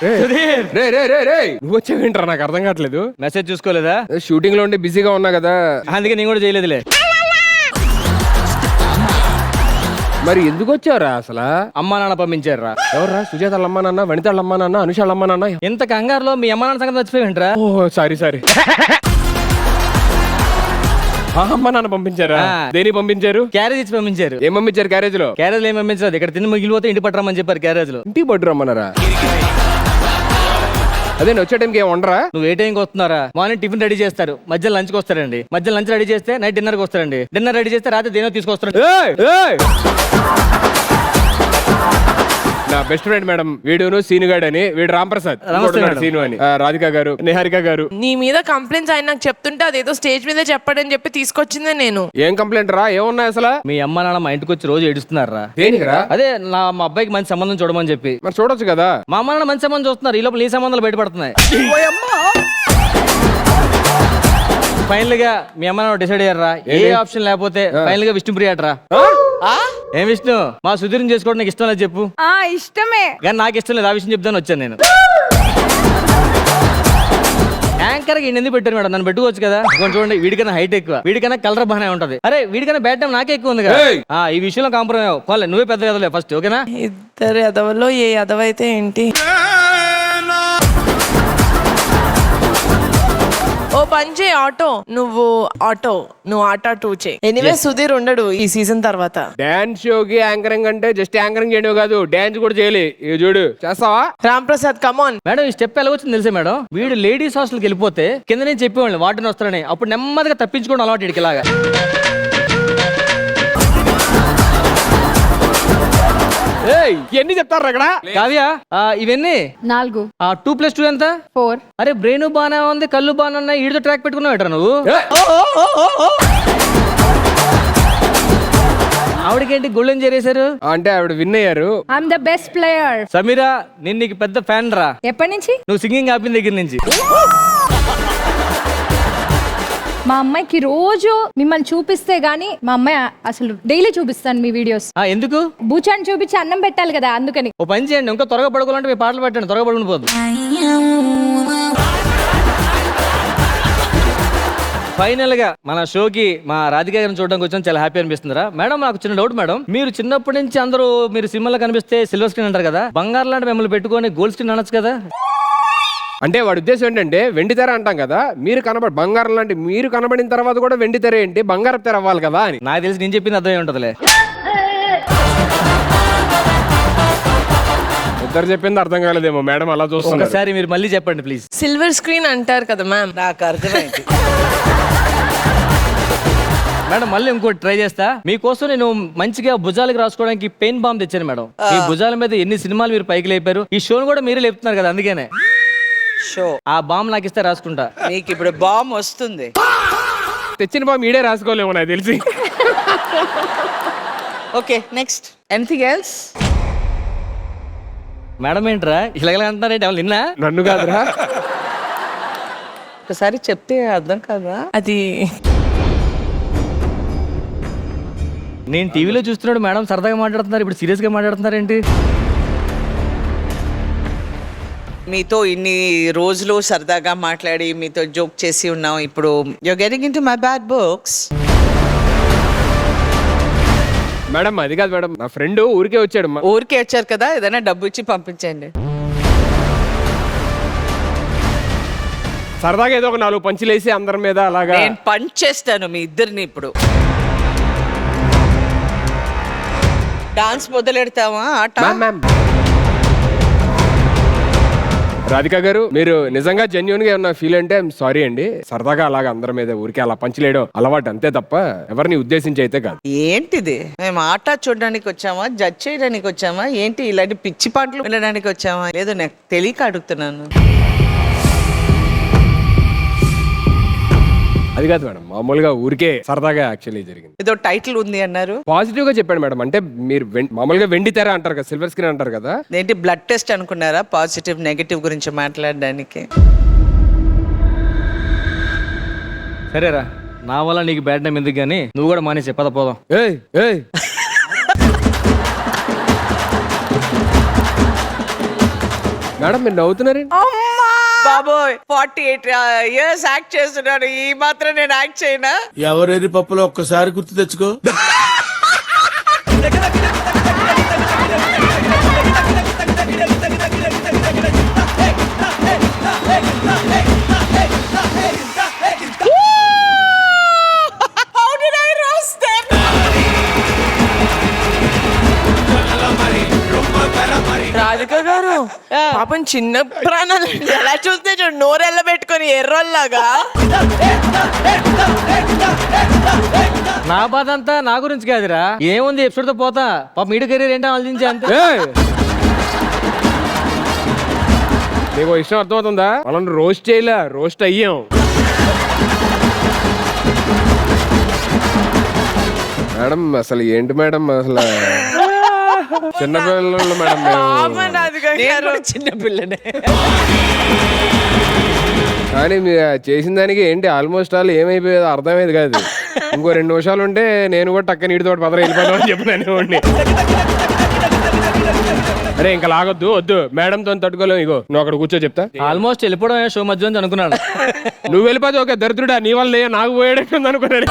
నువ్వు వచ్చావేంట్రా నాకు అర్థం కావట్లేదు. మెసేజ్ చూసుకోలేదా? షూటింగ్ లో ఉండి బిజీగా ఉన్నా కదా, అందుకే నేను కూడా చేయలేదులే. మరి ఎందుకు వచ్చావురా అసలు? అమ్మా నాన్న పంపించారా? ఎవర్రా? సుజాత అమ్మా నాన్న, వనిత అమ్మా నాన్న, అనుష అమ్మా నాన్న. ఇంత కంగారులో మీ అమ్మా నాన్న సంగతి మర్చిపోయింట్రా? ఓ సారీ. అమ్మా నాన్న పంపించారా? దేని పంపించారు? క్యారేజ్ ఇచ్చి పంపించారు. ఏం పంపించారు క్యారేజ్ లో? క్యారేజ్ ఏం పంపించదు, ఇక్కడ తిని మిగిలిపోతే ఇంటి పట్టరమ్మని చెప్పారు. క్యారేజ్ లో ఇంటికి పట్టు రమ్మన్నారా? అదే వచ్చే టైంకి ఏం వండరా? నువ్వు ఏ టైంకి వస్తున్నారా? మార్నింగ్ టిఫిన్ రెడీ చేస్తారు, మధ్యలో లంచ్కి వస్తారండి, మధ్యలో లంచ్ రెడీ చేస్తే నైట్ డిన్నర్కి వస్తారండి, డిన్నర్ రెడీ చేస్తే రాత్రి దేనో తీసుకొస్తారండి. నా బెస్ట్ ఫ్రెండ్ మేడం, వీడును సీనుగాడు అని, వీడు రాంప్రసాద్, సీను అని, రాధిక గారు, నిహారిక గారు. నీ మీద కంప్లైంట్స్ ఆయన నాకు చెప్తుంటే అదేదో స్టేజ్ మీద చెప్పాడని చెప్పి తీసుకొచ్చిందే నేను. ఏం కంప్లైంట్ రా? ఏమున్నాయి అసలు? మీ అమ్మ నాన్న మా ఇంటికి వచ్చి రోజు ఏడుస్తున్నారా? దేనికిరా? అదే మా అబ్బాయికి మంచి సంబంధం చూడమని చెప్పి. మరి చూడొచ్చు కదా. మా అమ్మ నాన్న మంచి సంబంధం చూస్తున్నారు, ఈ లోపల ఈ సంబంధాలు బయటపడుతున్నాయి. ఫైనల్ గా మీ అమ్మ నాన్న డిసైడ్ అయ్యారా? ఏ ఆప్షన్ లేకపోతే ఫైనల్ గా విష్ణుప్రియ అట్రా. ఏం విష్ణు, మా సుధీర్ని చేసుకోవడం నాకు ఇష్టం లేదు చెప్పు. ఇష్టమే, కానీ నాకు ఇష్టం లేదు, ఆ విషయం చెప్తాను వచ్చాను నేను. యాంకర్ గా ఎందుకు పెట్టారు మేడం? నన్ను పెట్టుకోవచ్చు కదా. కొంచెం చూడండి, వీడికన్నా హైట్ ఎక్కువ, వీడికన్నా కలర్ బాగానే ఉంటది. అరే వీడికన్నా బ్యాట్ టైం నాకే ఎక్కువ ఉంది కదా. ఈ విషయంలో కాంప్రమైజ్ పోలే, నువ్వే పెద్ద ఎదవలే ఫస్ట్, ఓకేనా? ఇద్దరు ఎదవలో ఏ ఎదవైతే ఏంటి? ఓ పంచే ఆటో, నువ్వు ఆటో 2 చే. ఎనీవే సుధీర్ ఉండడు ఈ సీజన్ తర్వాత. డాన్స్ షోకి యాంకరింగ్ అంటే జస్ట్ యాంకరింగ్ చేయడం కాదు, డాన్స్ కూడా చేయాలి. ఇది చూడు, చేస్తావా? రాంప్రసాద్ కమాన్. మేడం ఈ స్టెప్ ఎలా వచ్చింది తెలుసా మేడం? వీడు లేడీస్ హాస్టల్కి వెళ్ళిపోతే కింద నుంచి చెప్పేవాళ్ళు వాటిని వస్తారని, అప్పుడు నెమ్మదిగా తప్పించుకోవడం అలవాటు వీడికి. ఇలాగా ఎన్ని చెప్తారు అక్కడ? కావ్య ఇవన్నీ 4. 2+2 ఎంత? 4. అరే బ్రెయిన్ బానే ఉంది, కళ్ళు బానే ఉన్నాయి, ఈడితో ట్రాక్ పెట్టుకున్నావు ఎట్రా నువ్వు? ఆవిడకేంటి గోల్డెన్ చేరేశారు? అంటే ఆవిడ విన్ అయ్యారు. I'm the best player. Sameera, నేను నీకు పెద్ద ఫ్యాన్ రా. ఎప్పటి నుంచి? నువ్వు సింగింగ్ ఆపిన దగ్గర నుంచి. మా అమ్మాయికి రోజు మిమ్మల్ని చూపిస్తే గానీ, మా అమ్మాయి అసలు డైలీ చూపిస్తాను మీ వీడియోస్. ఎందుకు? బూచాన్ని చూపించి అన్నం పెట్టాలి కదా, అందుకని. ఓ పని చేయండి, ఇంకా త్వరగా పడుకోవాలంటే మీ పాటలు పెట్టండి, త్వరగా పడుకుని. ఫైనల్ గా మన షోకి మా రాధిక గారిని చూడడానికి వచ్చాను, చాలా హ్యాపీ అనిపిస్తుందిరా. మేడం నాకు చిన్న డౌట్ మేడం, మీరు చిన్నప్పటి నుంచి అందరూ మీరు సినిమాలో కనిపిస్తే సిల్వర్ స్క్రీన్ అంటారు కదా, బంగారు లాంటి మిమ్మల్ని పెట్టుకొని గోల్డ్ స్క్రీన్ అనొచ్చు కదా? అంటే వాడి ఉద్దేశం ఏంటంటే వెండి తెర అంటాం కదా, మీరు బంగారం లాంటి మీరు కనబడిన తర్వాత కూడా వెండి తెర ఏంటి, బంగారం తెర అవ్వాలి కదా అని. నాకు తెలిసి నేను చెప్పింది అర్థమై ఉంటదిలే. ఇద్దరు చెప్పింది అర్థం కాలేదేమో మేడం, అలా చూస్తున్నారు. ఒకసారి మీరు మళ్ళీ చెప్పండి ప్లీజ్. సిల్వర్ స్క్రీన్ అంటారు కదా మ్యామ్. నాకు అర్థమైంది మేడం. మళ్ళీ ఇంకోటి ట్రై చేస్తా మీకోసం. నేను మంచిగా భుజాలకు రాసుకోవడానికి పెయిన్ బాంబ్ తెచ్చాను మేడం. ఈ భుజాల మీద ఎన్ని సినిమాలు మీరు పైకి లేపారు, ఈ షోను కూడా మీరే లేపుతున్నారు కదా, అందుకనే షో. ఆ బాంబ్ నాకు ఇస్తే రాసుకుంటా. నీకు ఇప్పుడు బాంబ్ వస్తుంది. తెచ్చిన బాంబ్ ఈడే రాసుకోలేమో నాకు తెలిసి. Okay next, anything else? Madam ఏంట్రా ఇలాగ అంటున్నారేంటి? ఎవరు నిన్న? నన్ను కాదురా. ఒకసారి చెప్తే అర్థం కదా. అది నేను టీవీలో చూస్తున్నాడు మేడం సరదాగా మాట్లాడుతున్నారు, ఇప్పుడు సీరియస్ గా మాట్లాడుతున్నారేంటి? మీతో ఇన్ని రోజులు సరదాగా మాట్లాడి మీతో జోక్ చేసి ఉన్నాం, ఇప్పుడు you're getting in to my bad books. Madam అది కాదు మేడం, నా ఫ్రెండ్ ఊరికే వచ్చాడు. ఊరికే వచ్చారు కదా, ఏదైనా డబ్బు ఇచ్చి పంపించండి. సరదాగా ఏదో ఒక 4 పంచులేసి అందరి మీద అలాగా. నేను పంచ్ చేస్తాను మీ ఇద్దరిని ఇప్పుడు. డాన్స్ మొదలెడతావా? ఆట. రాధిక గారు, మీరు నిజంగా జెన్యున్ గా ఏమన్నా ఫీల్ అంటే సారీ అండి. సరదాగా అలాగా అందరి మీద ఊరికే అలా పంచలేయడం అలవాటు, అంతే తప్ప ఎవరిని ఉద్దేశించి అయితే కాదు. ఏంటిది? మేము ఆట చూడడానికి వచ్చామా, జడ్జ్ చేయడానికి వచ్చామా ఏంటి? ఇలాంటి పిచ్చి పాటలు వినడానికి వచ్చామా? లేదు, నాకు తెలియక అడుగుతున్నాను. అది కాదు మేడం, మామూలుగా ఊరికే సరదాగా యాక్చువల్లీ జరిగింది. ఏదో టైటిల్ ఉంది అన్నారు, పాజిటివ్ గా చెప్పాడు మేడం. అంటే మీరు మామూలుగా వెండి తెర అంటారు కదా, సిల్వర్ స్క్రీన్ అంటారు కదా. ఏంటి బ్లడ్ టెస్ట్ అనుకున్నారా పాజిటివ్ నెగటివ్ గురించి మాట్లాడడానికి? సరేరా, నా వల్ల నీకు బ్యాడ్ టైం ఎందుకు కానీ నువ్వు కూడా మానేసి పద పోదాం. ఏయ్ మేడం మీరు నవ్వుతున్నారండి. బాబోయ్ 48 ఇయర్స్ యాక్ట్ చేస్తున్నాను, ఈ మాత్రం నేను యాక్ట్ చేయనా? ఎవరెరి పప్పులో ఒక్కసారి గుర్తు తెచ్చుకో. How did I roast them? Radhika గారు పాపం చిన్న ప్రాణాలు ఎలా చూస్తే చూడు, నోరెల్ల పెట్టుకొని ఎర్రోల్లాగా. నా బాధ అంతా నా గురించి కాదురా, ఏముంది ఎపిసోడ్ తో పోతా, పాప మీడి కెరీర్ ఏంటో ఆలోచించి అంతే. ఏయ్! నీకు ఓ విషయం అర్థమవుతుందా? మనం రోస్ట్ చేయలే, రోస్ట్ అయ్యాం. మేడం అసలు ఏంటి మేడం, అసలు చిన్నపిల్లలు మేడం మేము. పాపం రాధిక గారు. చిన్న పిల్లనే. కానీ మీరు చేసిన దానికి ఏంటి ఆల్మోస్ట్ ఆల్ ఏమైపోయేది అర్థమయ్యేది కాదు. ఇంకో 2 నిమిషాలు ఉంటే నేను కూడా టక్క నీటితో పదర వెళ్ళిపోదాం అని చెప్పినాను. అరే ఇంకా లాగొద్దు, వద్దు మేడంతో తట్టుకోలేము. ఇగో నువ్వు అక్కడ కూర్చో చెప్తా. ఆల్మోస్ట్ వెళ్ళిపోవడం షో మధ్య నుంచి అనుకున్నాను. నువ్వు వెళ్ళిపోతే ఓకే, దరిద్రుడా నీ వల్ల నాకు పోయేటట్టుంది అనుకున్నాను.